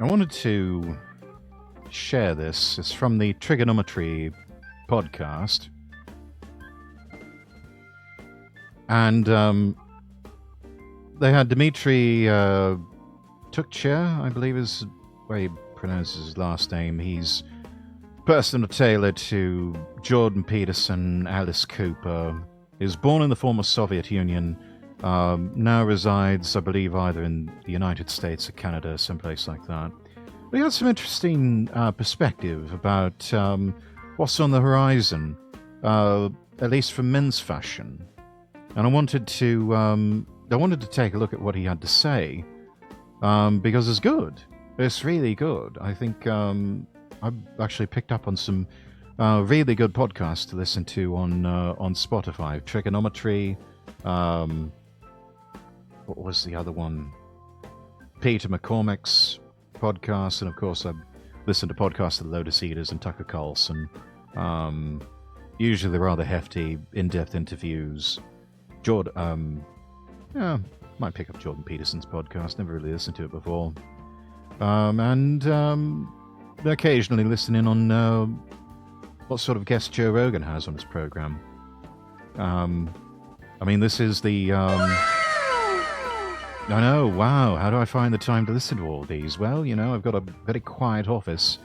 I wanted to share this. It's from the Trigonometry podcast. And they had Dmitry Tukcher, I believe is the way he pronounces his last name. He's personal tailor to Jordan Peterson, Alice Cooper. He was born in the former Soviet Union, now resides, I believe, either in the United States or Canada, someplace like that. We had some interesting perspective about what's on the horizon, at least for men's fashion. And I wanted to take a look at what he had to say, because it's good. It's really good. I think I've actually picked up on some really good podcasts to listen to on Spotify. Trigonometry. What was the other one? Peter McCormick's podcast, and of course I've listened to podcasts of Lotus Eaters and Tucker Carlson. Usually they're rather hefty, in-depth interviews. Might pick up Jordan Peterson's podcast. Never really listened to it before. And occasionally listen in on what sort of guest Joe Rogan has on his program. I mean, this is the... I know, wow, how do I find the time to listen to all these? Well, you know, I've got a very quiet office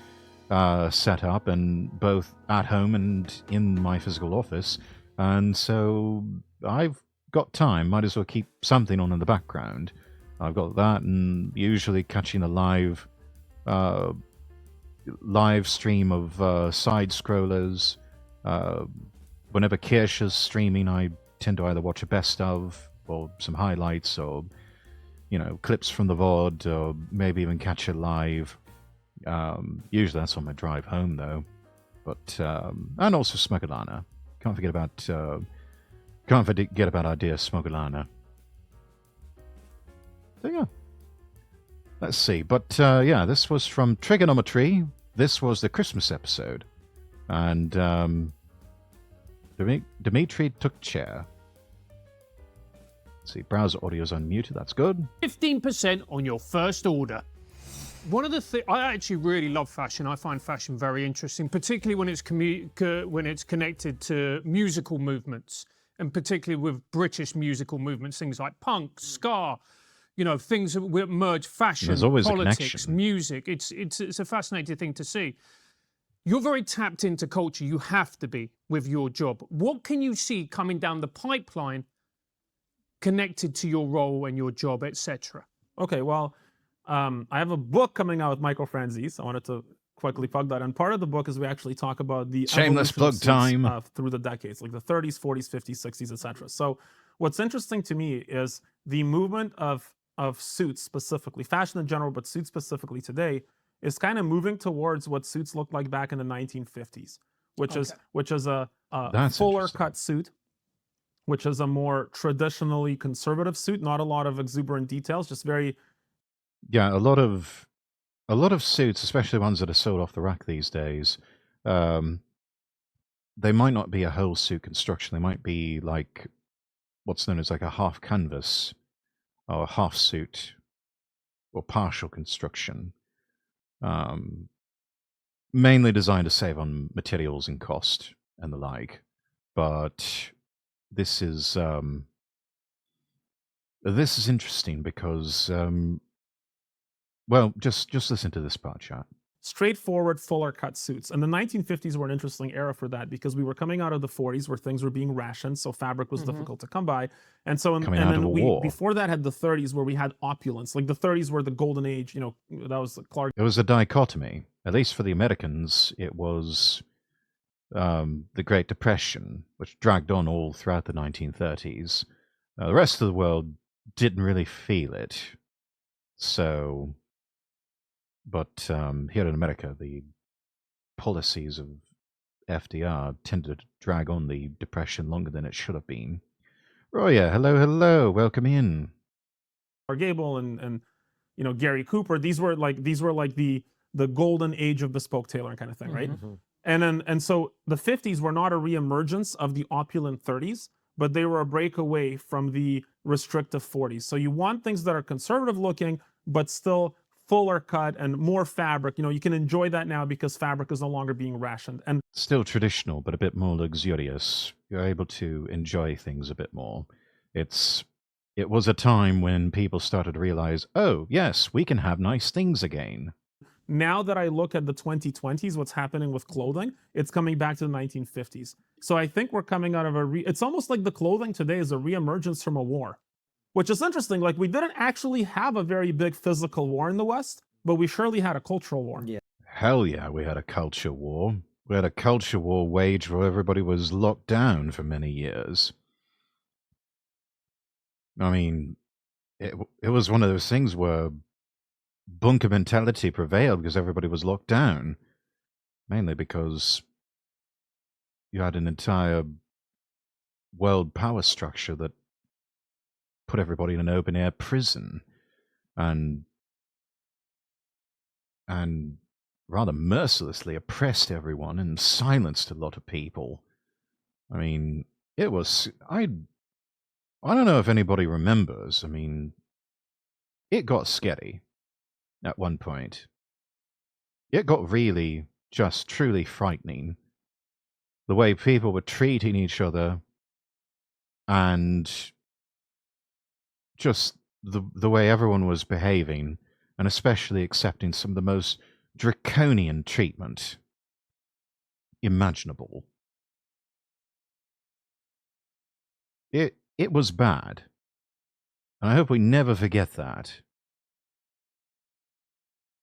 set up, and both at home and in my physical office. And so I've got time, might as well keep something on in the background. I've got that, and usually catching a live stream of side scrollers. Whenever Kirsch is streaming, I tend to either watch a best of or some highlights, or clips from the VOD, or maybe even catch it live. Usually that's on my drive home, though. But and also Smugglana. Can't forget about Idea Smugglana. So yeah, let's see. But this was from Trigonometry. This was the Christmas episode, and Dmitry Tukcher. Let's see, browser audio's unmuted. That's good. 15% on your first order. One of the things, I actually really love fashion. I find fashion very interesting, particularly when it's connected to musical movements, and particularly with British musical movements, things like punk, ska, things that merge fashion, There's always politics, music. It's a fascinating thing to see. You're very tapped into culture. You have to be with your job. What can you see coming down the pipeline connected to your role and your job, etc.? Okay, well, I have a book coming out with Michael Franzese. I wanted to quickly plug that. And part of the book is we actually talk about the shameless plug time through the decades, like the 30s, 40s, 50s, 60s, etc. So what's interesting to me is the movement of suits specifically, fashion in general, but suits specifically today, is kind of moving towards what suits looked like back in the 1950s, which is a fuller cut suit, which is a more traditionally conservative suit, not a lot of exuberant details, just very... Yeah, a lot of suits, especially ones that are sold off the rack these days, they might not be a whole suit construction. They might be like what's known as like a half canvas or a half suit or partial construction, mainly designed to save on materials and cost and the like. But this is interesting because well, just listen to this part, chat. Straightforward, fuller cut suits. And the 1950s were an interesting era for that because we were coming out of the 40s where things were being rationed, so fabric was difficult to come by. And so, before that had the 30s where we had opulence. Like the 30s were the golden age, that was Clark. It was a dichotomy. At least for the Americans, it was the Great Depression, which dragged on all throughout the 1930s. The rest of the world didn't really feel it. So... But here in America, the policies of FDR tended to drag on the Depression longer than it should have been. Roya, hello, welcome in. Gable and Gary Cooper, these were like the golden age of bespoke tailoring kind of thing, right? And so the 50s were not a reemergence of the opulent 30s, but they were a breakaway from the restrictive 40s. So you want things that are conservative looking, but still fuller cut and more fabric. You can enjoy that now because fabric is no longer being rationed. And Still traditional, but a bit more luxurious. You're able to enjoy things a bit more. It was a time when people started to realize, oh, yes, we can have nice things again. now that I look at the 2020s, what's happening with clothing, it's coming back to the 1950s. So I think we're coming out of it's almost like the clothing today is a reemergence from a war, which is interesting. Like, we didn't actually have a very big physical war in the West, but we surely had a cultural war. Yeah. Hell yeah, we had a culture war. We had a culture war waged where everybody was locked down for many years. I mean, it was one of those things where bunker mentality prevailed because everybody was locked down, mainly because you had an entire world power structure that put everybody in an open air prison and rather mercilessly oppressed everyone and silenced a lot of people. I mean, it was I don't know if anybody remembers. I mean, it got scary at one point. It got really just truly frightening. The way people were treating each other and just the way everyone was behaving, and especially accepting some of the most draconian treatment imaginable. It was bad. And I hope we never forget that.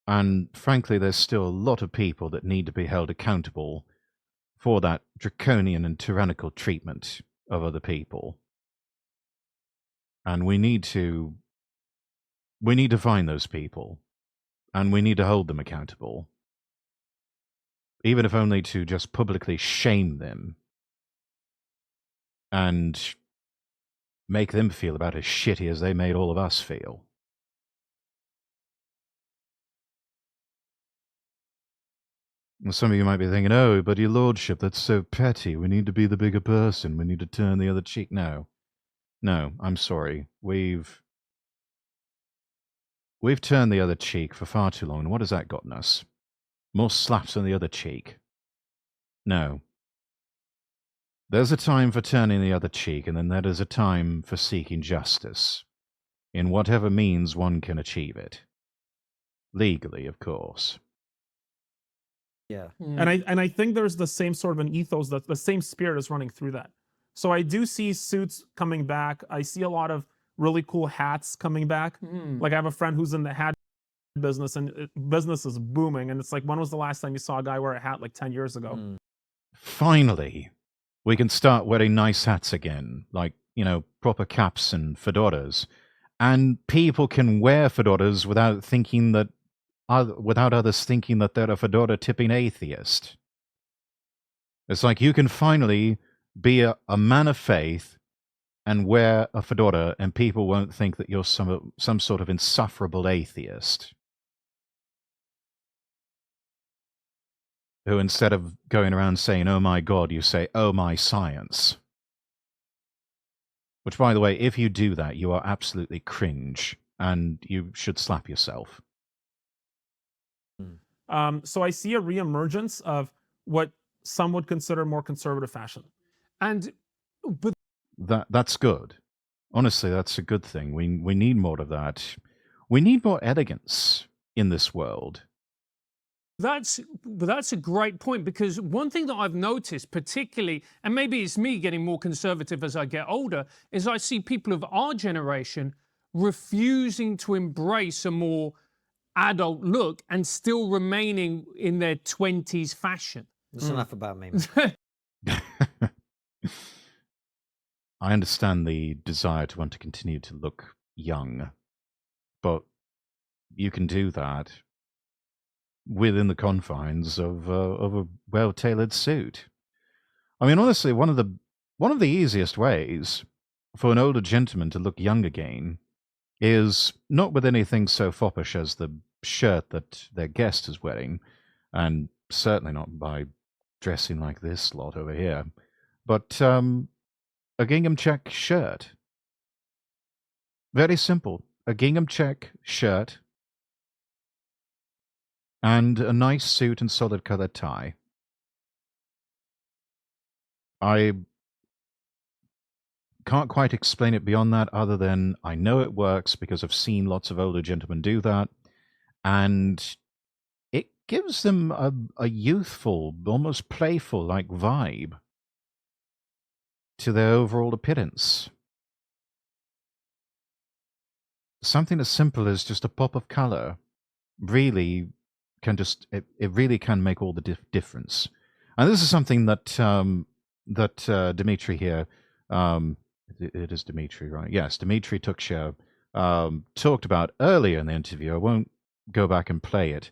And frankly, there's still a lot of people that need to be held accountable for that draconian and tyrannical treatment of other people. And we need to find those people, and we need to hold them accountable, even if only to just publicly shame them and make them feel about as shitty as they made all of us feel. And some of you might be thinking, oh, but your lordship, that's so petty. We need to be the bigger person. We need to turn the other cheek. No, I'm sorry. We've turned the other cheek for far too long. And what has that gotten us? More slaps on the other cheek. No. There's a time for turning the other cheek, and then there is a time for seeking justice, in whatever means one can achieve it. Legally, of course. Yeah. And I think there's the same sort of an ethos, that the same spirit is running through that. So I do see suits coming back. I see a lot of really cool hats coming back. Like, I have a friend who's in the hat business, and business is booming. And it's like, when was the last time you saw a guy wear a hat? Like 10 years ago. Finally, we can start wearing nice hats again, like, proper caps and fedoras. And people can wear fedoras without thinking that, without others thinking that they're a fedora tipping atheist. It's like you can finally be a man of faith and wear a fedora, and people won't think that you're some sort of insufferable atheist who, instead of going around saying, oh my God, you say, oh my science. Which, by the way, if you do that, you are absolutely cringe, and you should slap yourself. So I see a reemergence of what some would consider more conservative fashion. But That's good. Honestly, that's a good thing. We need more of that. We need more elegance in this world. that's a great point, because one thing that I've noticed, particularly, and maybe it's me getting more conservative as I get older, is I see people of our generation refusing to embrace a more adult look and still remaining in their 20s fashion. That's enough about me. I understand the desire to want to continue to look young, but you can do that within the confines of a well-tailored suit. I mean, honestly, one of the easiest ways for an older gentleman to look young again is not with anything so foppish as the shirt that their guest is wearing, and certainly not by dressing like this lot over here, but a gingham check shirt. Very simple. A gingham check shirt and a nice suit and solid colored tie. I can't quite explain it beyond that, other than I know it works because I've seen lots of older gentlemen do that, and it gives them a youthful, almost playful like vibe to their overall appearance. Something as simple as just a pop of color really can it really can make all the difference. And this is something that Dimitri here, it is Dimitri, right? Yes, Dimitri Tukhchev talked about earlier in the interview. I won't go back and play it,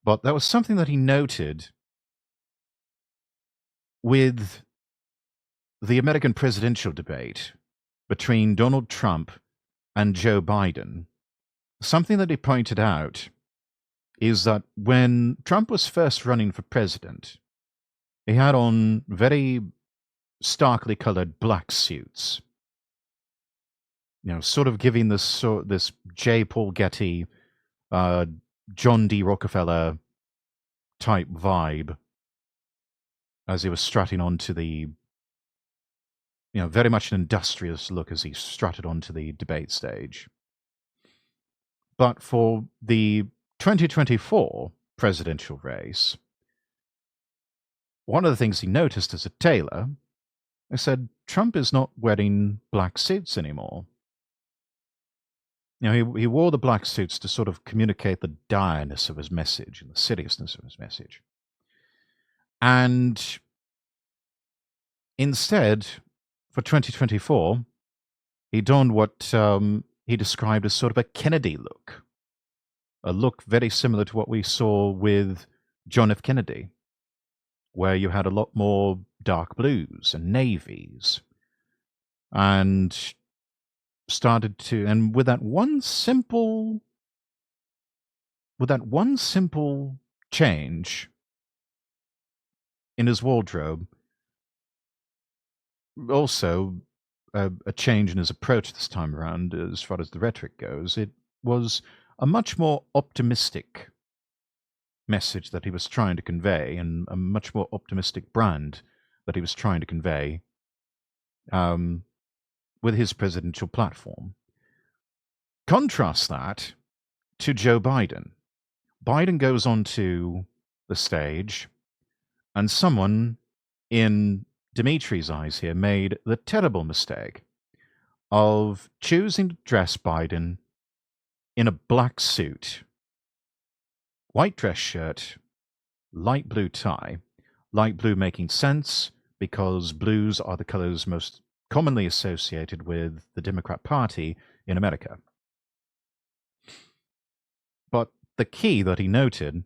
but that was something that he noted with the American presidential debate between Donald Trump and Joe Biden. Something that he pointed out is that when Trump was first running for president, he had on very starkly colored black suits, sort of giving this J. Paul Getty, John D. Rockefeller type vibe as he was strutting onto the, very much an industrious look as he strutted onto the debate stage. But for the 2024 presidential race, one of the things he noticed as a tailor, he said, Trump is not wearing black suits anymore. He wore the black suits to sort of communicate the direness of his message and the seriousness of his message. And instead, for 2024, he donned what he described as sort of a Kennedy look, a look very similar to what we saw with John F. Kennedy, where you had a lot more dark blues and navies, and with that one simple change in his wardrobe, also a change in his approach this time around as far as the rhetoric goes, it was a much more optimistic message that he was trying to convey, and a much more optimistic brand that he was trying to convey with his presidential platform. Contrast that to Joe Biden. Biden goes onto the stage, and someone in Dimitri's eyes here made the terrible mistake of choosing to dress Biden in a black suit, white dress shirt, light blue tie. Light blue making sense because blues are the colors most commonly associated with the Democrat Party in America. But the key that he noted,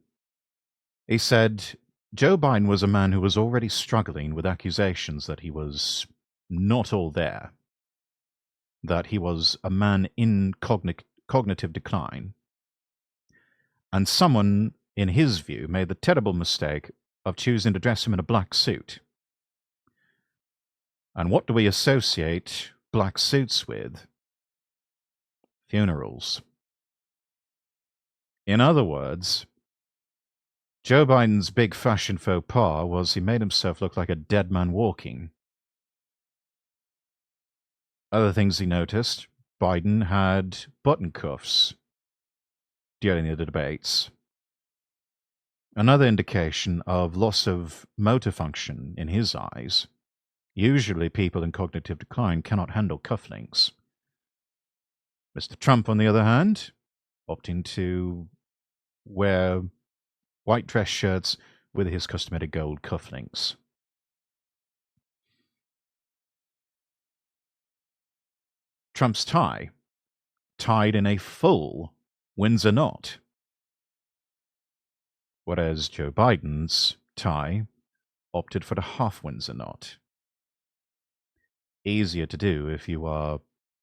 he said Joe Biden was a man who was already struggling with accusations that he was not all there, that he was a man in cognitive decline. And someone, in his view, made the terrible mistake of choosing to dress him in a black suit. And what do we associate black suits with? Funerals. In other words, Joe Biden's big fashion faux pas was he made himself look like a dead man walking. Other things he noticed, Biden had button cuffs during the debates. Another indication of loss of motor function in his eyes. Usually people in cognitive decline cannot handle cufflinks. Mr. Trump, on the other hand, opting to wear white dress shirts with his customary gold cufflinks. Trump's tie, tied in a full Windsor knot, whereas Joe Biden's tie opted for the half Windsor knot. Easier to do if you are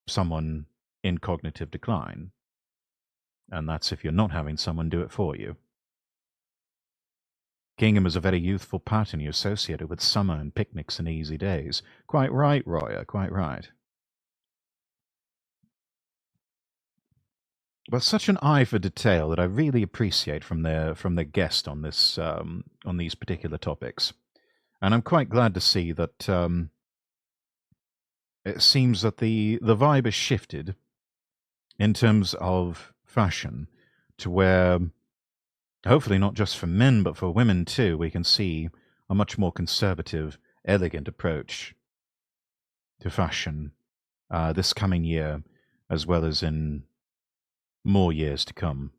someone in cognitive decline, and that's if you're not having someone do it for you. Gingham is a very youthful pattern you associated with summer and picnics and easy days. Quite right, Roya, quite right. but such an eye for detail that I really appreciate from their guest on this on these particular topics, and I'm quite glad to see that it seems that the vibe has shifted in terms of fashion to where, hopefully not just for men but for women too, we can see a much more conservative, elegant approach to fashion this coming year, as well as in more years to come.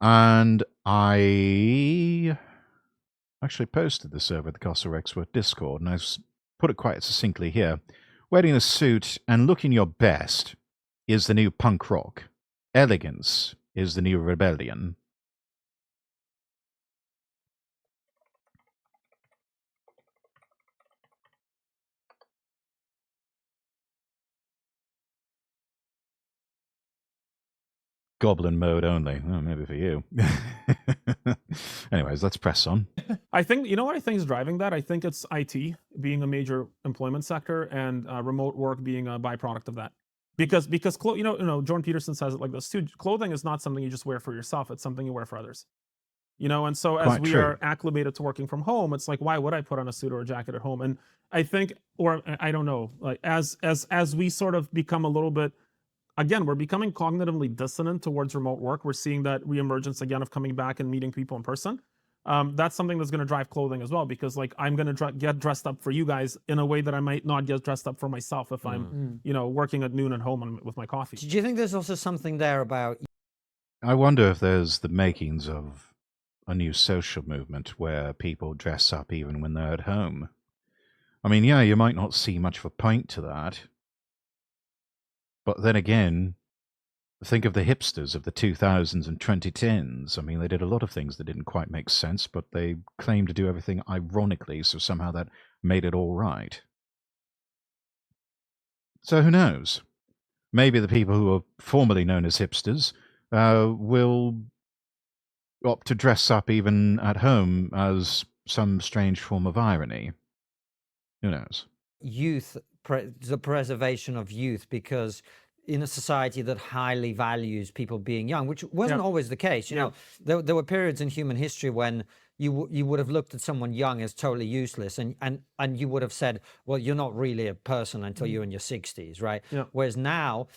And I actually posted this over the Castle Rexworth Discord, and I've put it quite succinctly here. Wearing a suit and looking your best is the new punk rock. Elegance is the new rebellion. Goblin mode only. Oh, maybe for you. Anyways, let's press on. I think, you know what I think is driving that? I think it's IT being a major employment sector and remote work being a byproduct of that. Because you know, Jordan Peterson says it like this too. Clothing is not something you just wear for yourself; it's something you wear for others. You know, and so as Quite we true. are acclimated to working from home, it's like, why would I put on a suit or a jacket at home? And I think, or I don't know, like as we sort of become a little bit, again, we're becoming cognitively dissonant towards remote work. We're seeing that reemergence again of coming back and meeting people in person. That's something that's going to drive clothing as well, because like I'm going to get dressed up for you guys in a way that I might not get dressed up for myself if I'm, you know, working at noon at home with my coffee. Do you think there's also something there about I wonder if there's the makings of a new social movement where people dress up even when they're at home. I mean, yeah, you might not see much of a point to that. But then again, think of the hipsters of the 2000s and 2010s. I mean, they did a lot of things that didn't quite make sense, but they claimed to do everything ironically, so somehow that made it all right. So who knows? Maybe the people who are formerly known as hipsters will opt to dress up even at home as some strange form of irony. Who knows? youth, the preservation of youth, because in a society that highly values people being young, which wasn't always the case. You know, there were periods in human history when you would have looked at someone young as totally useless, and you would have said, well, you're not really a person until you're in your 60s, right? Whereas now,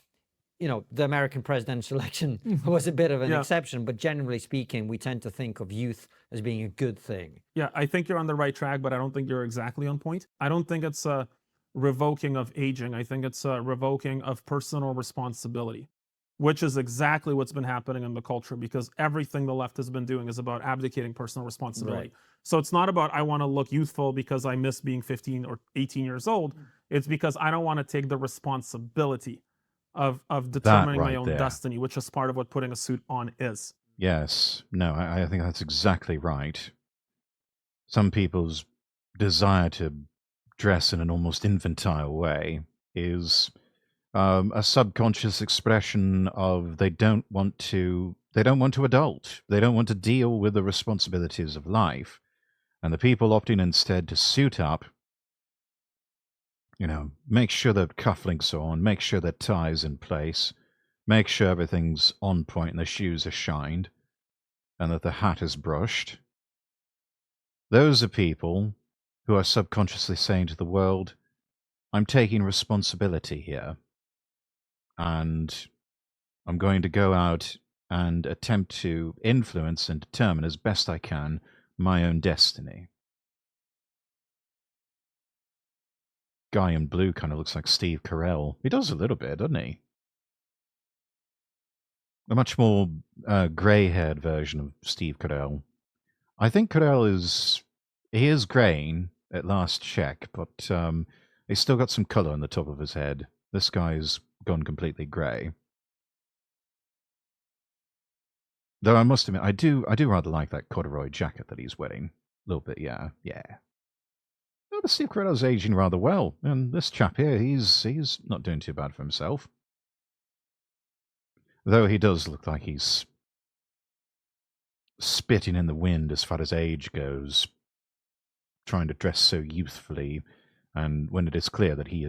you know, the American presidential election was a bit of an exception, but generally speaking, we tend to think of youth as being a good thing. Yeah, I think you're on the right track, but I don't think you're exactly on point. I don't think it's a revoking of aging. I think it's a revoking of personal responsibility, which is exactly what's been happening in the culture, because everything the left has been doing is about abdicating personal responsibility. Right. So it's not about I want to look youthful because I miss being 15 or 18 years old. It's because I don't want to take the responsibility of determining my own destiny, which is part of what putting a suit on is. Yes. No, I think that's exactly right. Some people's desire to dress in an almost infantile way is a subconscious expression of they don't want to adult. They don't want to deal with the responsibilities of life. And the people opting instead to suit up, you know, make sure that cufflinks are on, make sure that tie's in place, make sure everything's on point and the shoes are shined, and that the hat is brushed. Those are people who are subconsciously saying to the world, I'm taking responsibility here, and I'm going to go out and attempt to influence and determine as best I can my own destiny. Guy in blue kind of looks like Steve Carell. He does a little bit, doesn't he? A much more grey-haired version of Steve Carell. I think Carell is graying at last check, but he's still got some colour on the top of his head. This guy's gone completely grey. Though I must admit, I do rather like that corduroy jacket that he's wearing. A little bit, yeah. Oh, but Steve Carell's aging rather well, and this chap here, he's not doing too bad for himself. Though he does look like he's spitting in the wind as far as age goes, trying to dress so youthfully, and when it is clear that he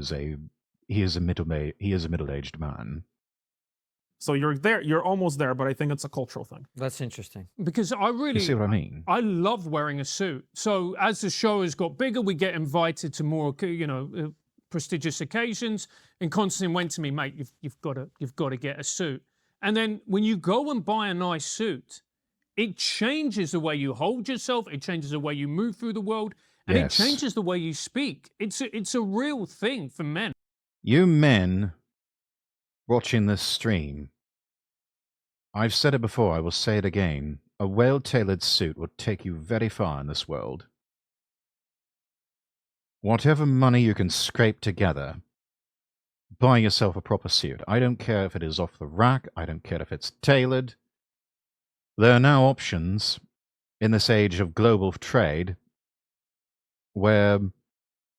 he is a middle-aged man. So you're there, you're almost there, but I think it's a cultural thing. That's interesting. Because I You really, see what I mean? I love wearing a suit. So as the show has got bigger, we get invited to more, prestigious occasions. And Constantine went to me, mate, you've got to get a suit. And then when you go and buy a nice suit, it changes the way you hold yourself. It changes the way you move through the world, and Yes. it changes the way you speak. It's a real thing for men. You men watching this stream, I've said it before, I will say it again. A well-tailored suit would take you very far in this world. Whatever money you can scrape together, buy yourself a proper suit. I don't care if it is off the rack. I don't care if it's tailored. There are now options in this age of global trade where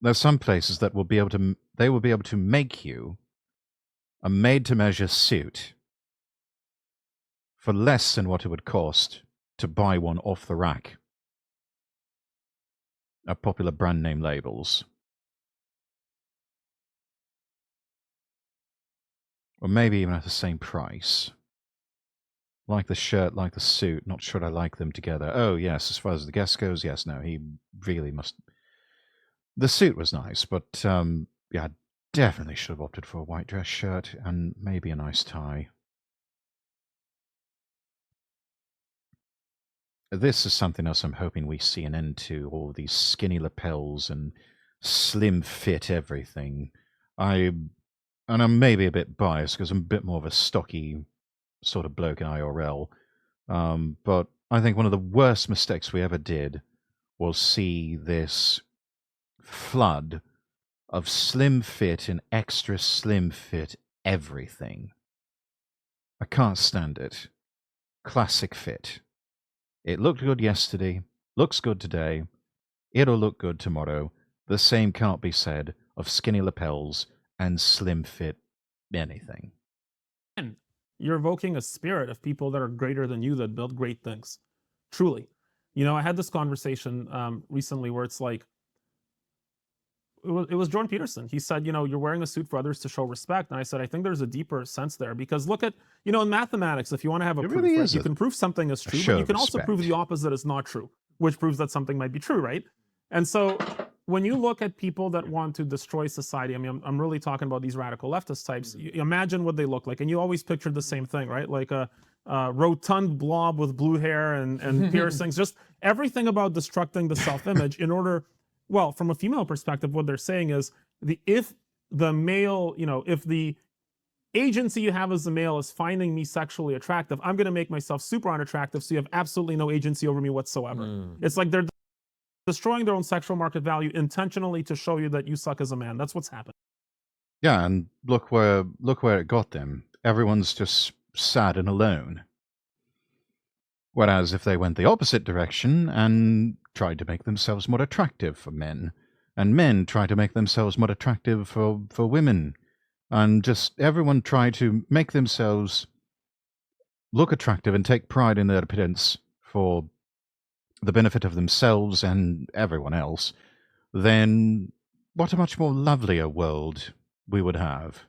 there's some places that will be able to make you a made-to-measure suit for less than what it would cost to buy one off the rack at popular brand name labels. Or maybe even at the same price. Like the shirt, like the suit, not sure I like them together. Oh, yes, as far as the guest goes, yes, no, he really must... The suit was nice, but, yeah, definitely should have opted for a white dress shirt and maybe a nice tie. This is something else I'm hoping we see an end to, all these skinny lapels and slim fit everything. And I'm maybe a bit biased because I'm a bit more of a stocky sort of bloke in IRL. But I think one of the worst mistakes we ever did was see this flood of slim fit and extra slim fit everything. I can't stand it. Classic fit. It looked good yesterday, looks good today, it'll look good tomorrow. The same can't be said of skinny lapels and slim fit anything. And you're evoking a spirit of people that are greater than you that build great things. Truly. You know, I had this conversation recently where it's like, it was Jordan Peterson. He said, you know, you're wearing a suit for others to show respect. And I said, I think there's a deeper sense there because look at, you know, in mathematics, if you want to have a It proof, really right, is you a- can prove something is true, show but you of can also prove respect. the opposite is not true, which proves that something might be true, right? And so when you look at people that want to destroy society, I mean, I'm really talking about these radical leftist types. You imagine what they look like. And you always pictured the same thing, right? Like a rotund blob with blue hair and piercings, just everything about destructing the self-image in order, well, from a female perspective, what they're saying is if the male, you know, if the agency you have as a male is finding me sexually attractive, I'm going to make myself super unattractive so you have absolutely no agency over me whatsoever. It's like they're destroying their own sexual market value intentionally to show you that you suck as a man. That's what's happened. Yeah, and look where it got them. Everyone's just sad and alone. Whereas if they went the opposite direction and tried to make themselves more attractive for men, and men try to make themselves more attractive for women, and just everyone try to make themselves look attractive and take pride in their appearance for the benefit of themselves and everyone else, then what a much more lovelier world we would have.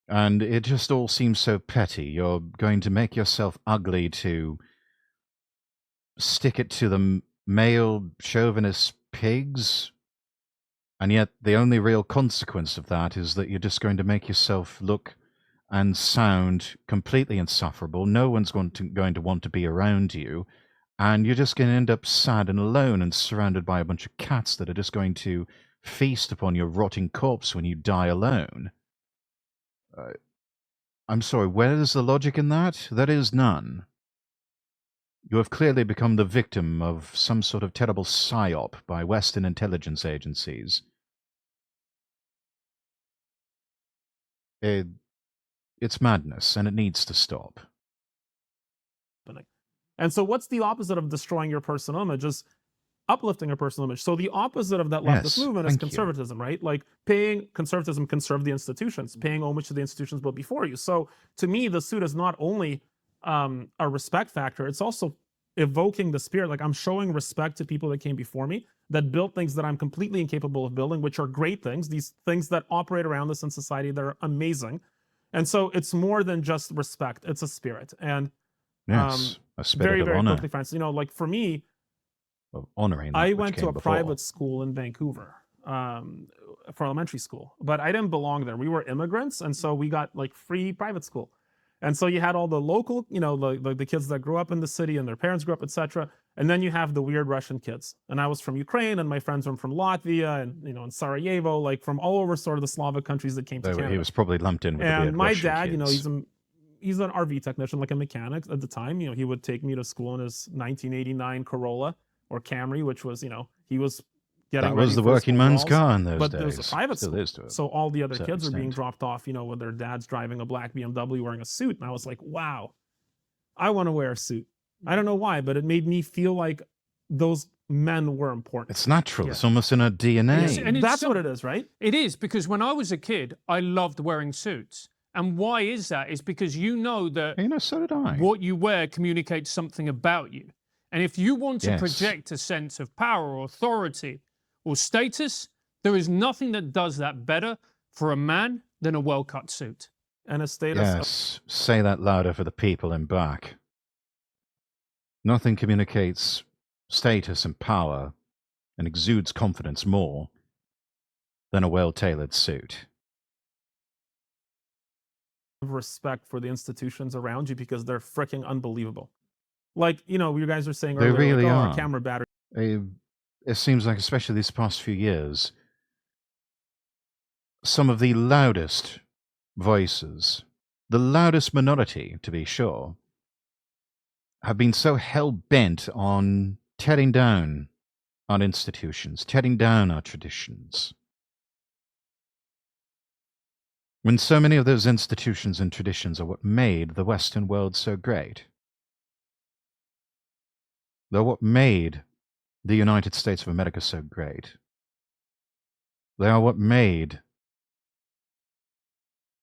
And it just all seems so petty. You're going to make yourself ugly to stick it to the male chauvinist pigs, and yet the only real consequence of that is that you're just going to make yourself look and sound completely insufferable. No one's going to want to be around you, and you're just going to end up sad and alone and surrounded by a bunch of cats that are just going to feast upon your rotting corpse when you die alone. I'm sorry, where is the logic in that? There is none. You have clearly become the victim of some sort of terrible psyop by Western intelligence agencies. It's madness, and it needs to stop. And so what's the opposite of destroying your personal image is uplifting your personal image. So the opposite of that leftist Yes, movement is thank you. conservatism, right? Like conservatism conserve the institutions, paying homage to the institutions built before you. So to me, the suit is not only a respect factor, it's also evoking the spirit. Like I'm showing respect to people that came before me that built things that I'm completely incapable of building, which are great things, these things that operate around us in society that are amazing. And so it's more than just respect, it's a spirit. And Yes, a spirit very, of very honor, quickly, Francis, like for me, of honoring that I which went to came a before. private school in Vancouver for elementary school, but I didn't belong there. We were immigrants, and so we got like free private school. And so you had all the local, the kids that grew up in the city and their parents grew up, etc. And then you have the weird Russian kids. And I was from Ukraine, and my friends were from Latvia, and in Sarajevo, like from all over sort of the Slavic countries that came to Canada. He was probably lumped in with the And weird my Russian dad, kids. he's an RV technician, like a mechanic at the time. He would take me to school in his 1989 Corolla or Camry, which was, he was getting That ready was the for his working man's overalls. car in those But days. there was a private Still school, is to a so all the other certain kids are being extent. dropped off, with their dads driving a black BMW wearing a suit, and I was like, wow, I want to wear a suit. I don't know why, but it made me feel like those men were important. It's natural. Yeah. It's almost in our DNA. Yes, and it's That's what it is, right? It is, because when I was a kid, I loved wearing suits. And why is that? It's because you know that So did I. what you wear communicates something about you. And if you want to Yes. project a sense of power or authority or status, there is nothing that does that better for a man than a well-cut suit. And a status of Yes, say that louder for the people in back. Nothing communicates status and power and exudes confidence more than a well-tailored suit. respect for the institutions around you because they're freaking unbelievable. Like, you guys were saying They earlier, really like, are. our camera battery. It seems like, especially these past few years, some of the loudest voices, the loudest minority, to be sure, have been so hell-bent on tearing down our institutions, tearing down our traditions. When so many of those institutions and traditions are what made the Western world so great. They're what made the United States of America so great. They are what made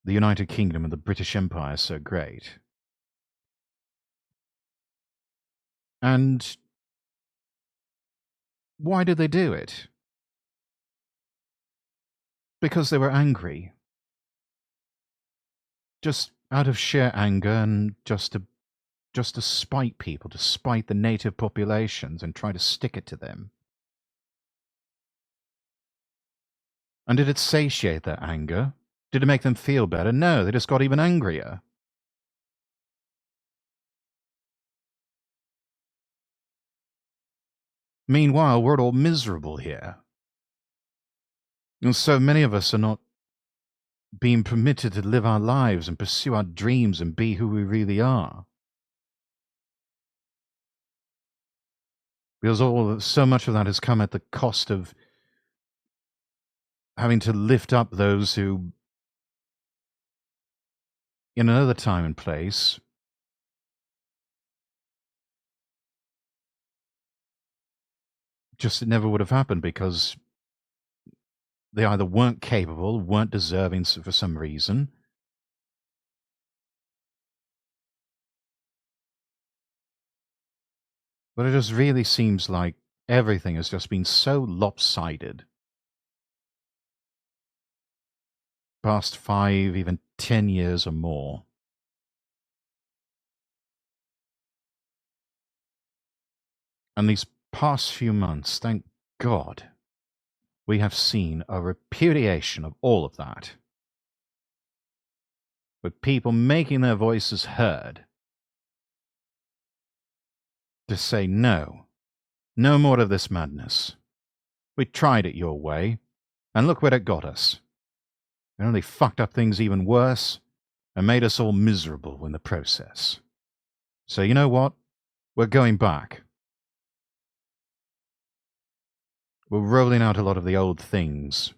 the United Kingdom and the British Empire so great. And why did they do it? Because they were angry. Just out of sheer anger and just to spite people, to spite the native populations and try to stick it to them. And did it satiate their anger? Did it make them feel better? No, they just got even angrier. Meanwhile, we're all miserable here. And so many of us are not being permitted to live our lives and pursue our dreams and be who we really are. Because so much of that has come at the cost of having to lift up those who, in another time and place, just it never would have happened because they either weren't capable, weren't deserving for some reason, but it just really seems like everything has just been so lopsided. Past 5, even 10 years or more. And these past few months, thank God, we have seen a repudiation of all of that. With people making their voices heard to say no, no more of this madness. We tried it your way, and look where it got us. It only fucked up things even worse and made us all miserable in the process. So you know what? We're going back. We're rolling out a lot of the old things,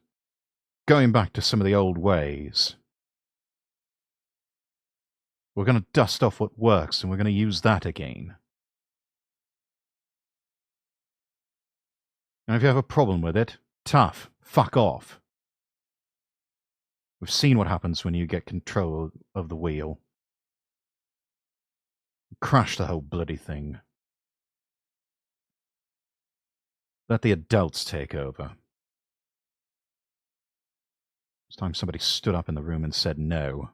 going back to some of the old ways. We're going to dust off what works and we're going to use that again. And if you have a problem with it, tough, fuck off. We've seen what happens when you get control of the wheel. Crash the whole bloody thing. Let the adults take over. It's time somebody stood up in the room and said no.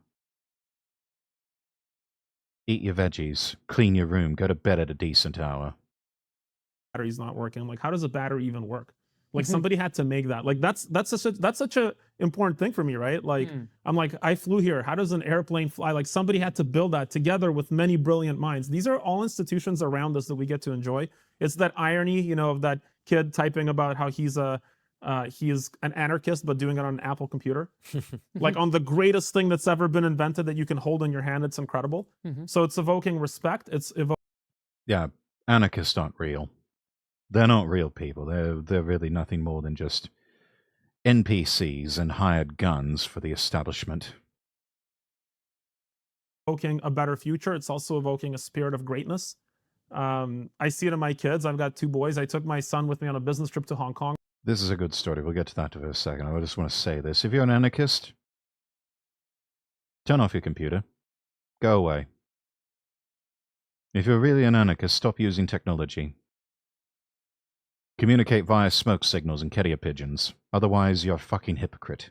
Eat your veggies, clean your room, go to bed at a decent hour. Battery's not working. I'm like, how does a battery even work? Like somebody had to make that. Like that's such a important thing for me, right? Like I'm like, I flew here. How does an airplane fly? Like somebody had to build that together with many brilliant minds. These are all institutions around us that we get to enjoy. It's that irony, you know, of that kid typing about how he is an anarchist, but doing it on an Apple computer, like on the greatest thing that's ever been invented that you can hold in your hand. It's incredible. So it's evoking respect. It's Yeah, anarchists aren't real. They're not real people. They're really nothing more than just NPCs and hired guns for the establishment. evoking a better future. It's also evoking a spirit of greatness. I see it in my kids. I've got 2 boys. I took my son with me on a business trip to Hong Kong. This is a good story. We'll get to that in a second. I just want to say this. If you're an anarchist, turn off your computer. Go away. If you're really an anarchist, stop using technology. Communicate via smoke signals and carrier pigeons. Otherwise, you're a fucking hypocrite.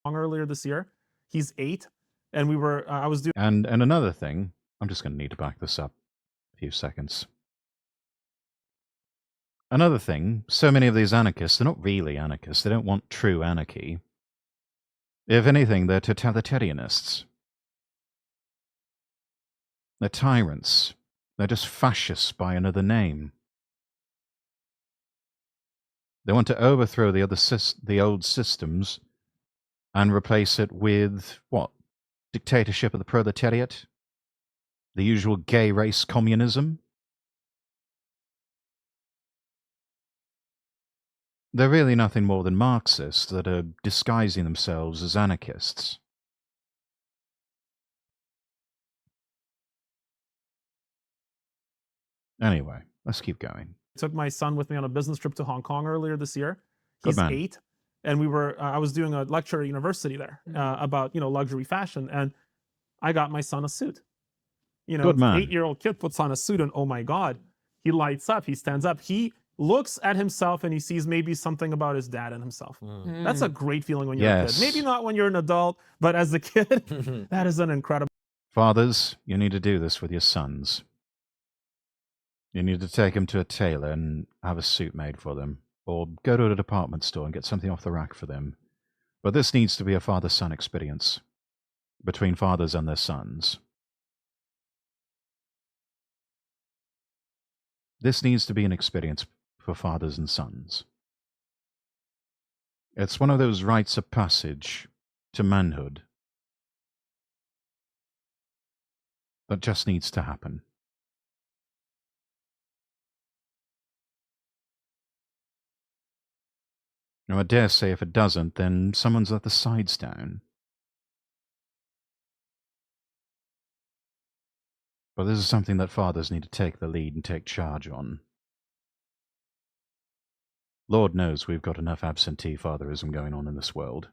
Earlier this year, he's 8, and we were. I was doing. And another thing, I'm just going to need to back this up a few seconds. Another thing, so many of these anarchists, they're not really anarchists. They don't want true anarchy. If anything, they're totalitarianists. They're tyrants. They're just fascists by another name. They want to overthrow the old systems and replace it with, what? Dictatorship of the proletariat? The usual gay race communism? They're really nothing more than Marxists that are disguising themselves as anarchists. Anyway, let's keep going. Took my son with me on a business trip to Hong Kong earlier this year. Good He's man. 8, and we were. I was doing a lecture at university there about luxury fashion, and I got my son a suit. Good man. 8-year-old kid puts on a suit, and oh my god, he lights up. He stands up. He looks at himself, and he sees maybe something about his dad in himself. That's a great feeling when you're a Yes. kid. Maybe not when you're an adult, but as a kid, that is an incredible. Fathers, you need to do this with your sons. You need to take them to a tailor and have a suit made for them, or go to a department store and get something off the rack for them. But this needs to be a father-son experience between fathers and their sons. This needs to be an experience for fathers and sons. It's one of those rites of passage to manhood that just needs to happen. Now, I dare say if it doesn't, then someone's let the sides down. But this is something that fathers need to take the lead and take charge on. Lord knows we've got enough absentee fatherism going on in this world.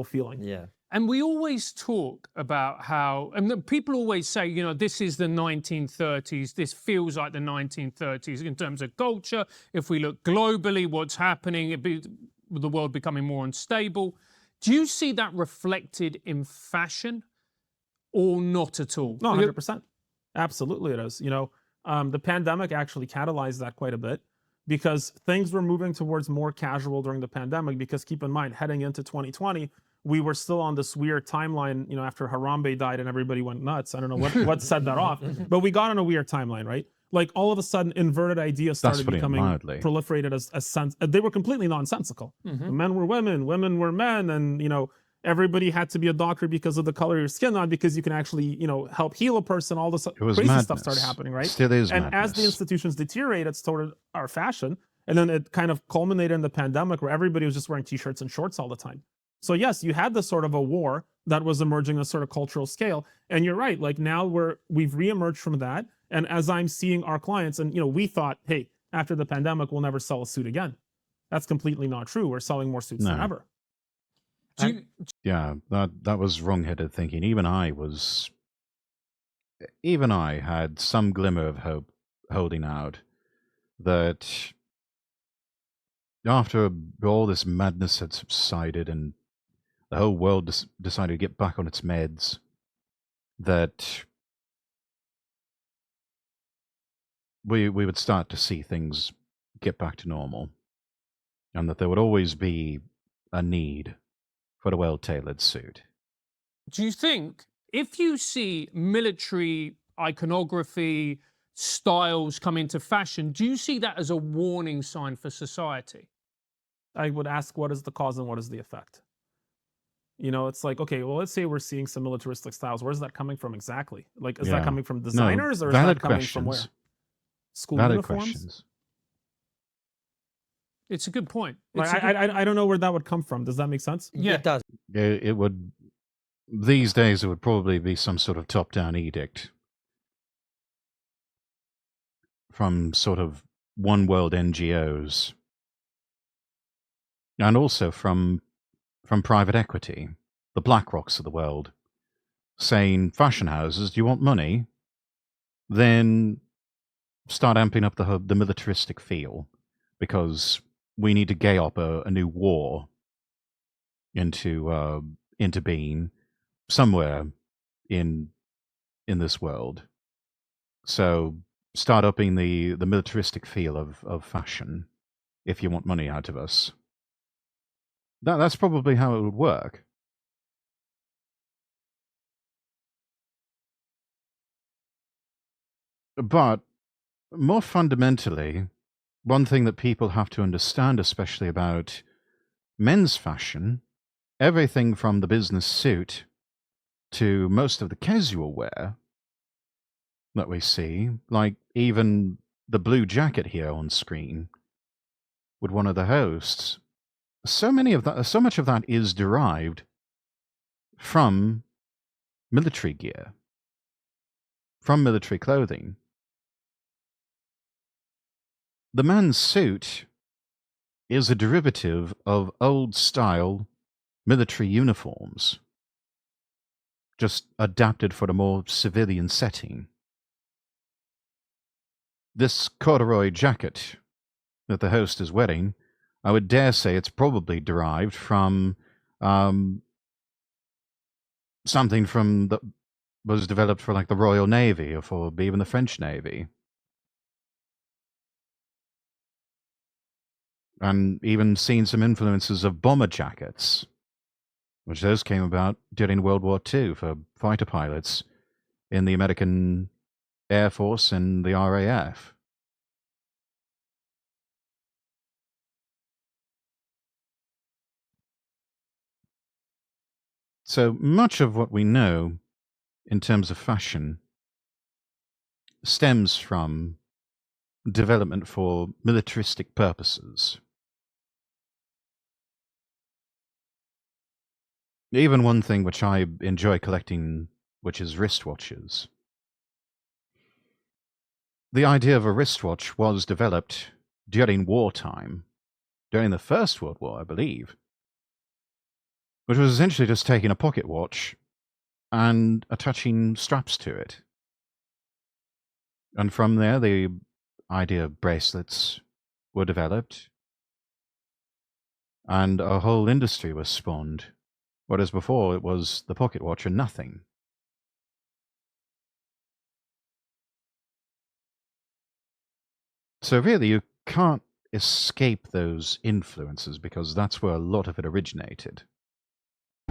Feeling. Yeah. And we always talk about how, and people always say, this is the 1930s, this feels like the 1930s in terms of culture. If we look globally, what's happening, the world becoming more unstable. Do you see that reflected in fashion or not at all? No, 100%. Absolutely it is. The pandemic actually catalyzed that quite a bit because things were moving towards more casual during the pandemic because keep in mind, heading into 2020, we were still on this weird timeline, after Harambe died and everybody went nuts. I don't know what set that off, but we got on a weird timeline, right? Like all of a sudden, inverted ideas started becoming proliferated as sense. They were completely nonsensical. Men were women, women were men, and everybody had to be a doctor because of the color of your skin, not because you can actually help heal a person. All this crazy stuff started happening, right? Still is and madness. as the institutions deteriorated, so did our fashion, and then it kind of culminated in the pandemic where everybody was just wearing t-shirts and shorts all the time. So yes, you had this sort of a war that was emerging on a sort of cultural scale. And you're right, like now we've reemerged from that. And as I'm seeing our clients, and we thought, hey, after the pandemic, we'll never sell a suit again. That's completely not true. We're selling more suits than ever. Yeah, that was wrong-headed thinking. Even I had some glimmer of hope holding out that after all this madness had subsided and the whole world decided to get back on its meds, that we would start to see things get back to normal, and that there would always be a need for a well-tailored suit. Do you think if you see military iconography, styles come into fashion, do you see that as a warning sign for society? I would ask, what is the cause and what is the effect? You know, it's like, okay, well, let's say we're seeing some militaristic styles. Where's that coming from exactly? Like, is that coming from designers or is that coming from where? School Valid uniforms? questions. It's a good point. Like, I don't know where that would come from. Does that make sense? Yeah. It does. It would. These days, it would probably be some sort of top-down edict from sort of one world NGOs, and also from private equity, the BlackRocks of the world, saying, fashion houses, do you want money? Then start amping up the militaristic feel, because we need to gay up a new war into being somewhere in this world. So start upping the militaristic feel of fashion if you want money out of us. That's probably how it would work. But more fundamentally, one thing that people have to understand, especially about men's fashion, everything from the business suit to most of the casual wear that we see, like even the blue jacket here on screen with one of the hosts, so much of that is derived from military gear, from military clothing. The man's suit is a derivative of old-style military uniforms, just adapted for a more civilian setting. This corduroy jacket that the host is wearing, I would dare say it's probably derived from something that was developed for like the Royal Navy or for even the French Navy. And even seen some influences of bomber jackets, which those came about during World War II for fighter pilots in the American Air Force and the RAF. So much of what we know in terms of fashion stems from development for militaristic purposes. Even one thing which I enjoy collecting, which is wristwatches. The idea of a wristwatch was developed during wartime, during the First World War, I believe, which was essentially just taking a pocket watch and attaching straps to it. And from there, the idea of bracelets were developed, and a whole industry was spawned, whereas before it was the pocket watch and nothing. So really, you can't escape those influences because that's where a lot of it originated.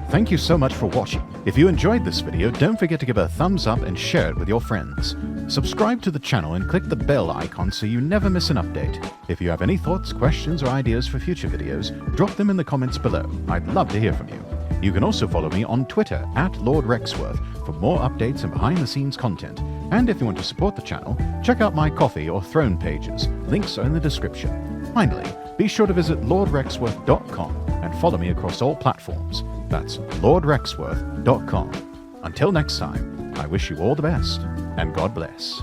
Thank you so much for watching. If you enjoyed this video, don't forget to give it a thumbs up and share it with your friends. Subscribe to the channel and click the bell icon so you never miss an update. If you have any thoughts, questions, or ideas for future videos, drop them in the comments below. I'd love to hear from you. You can also follow me on Twitter @LordRexworth for more updates and behind-the-scenes content. And if you want to support the channel, check out my Ko-fi or Throne pages. Links are in the description. Finally, be sure to visit LordRexworth.com and follow me across all platforms. That's LordRexworth.com. Until next time, I wish you all the best, and God bless.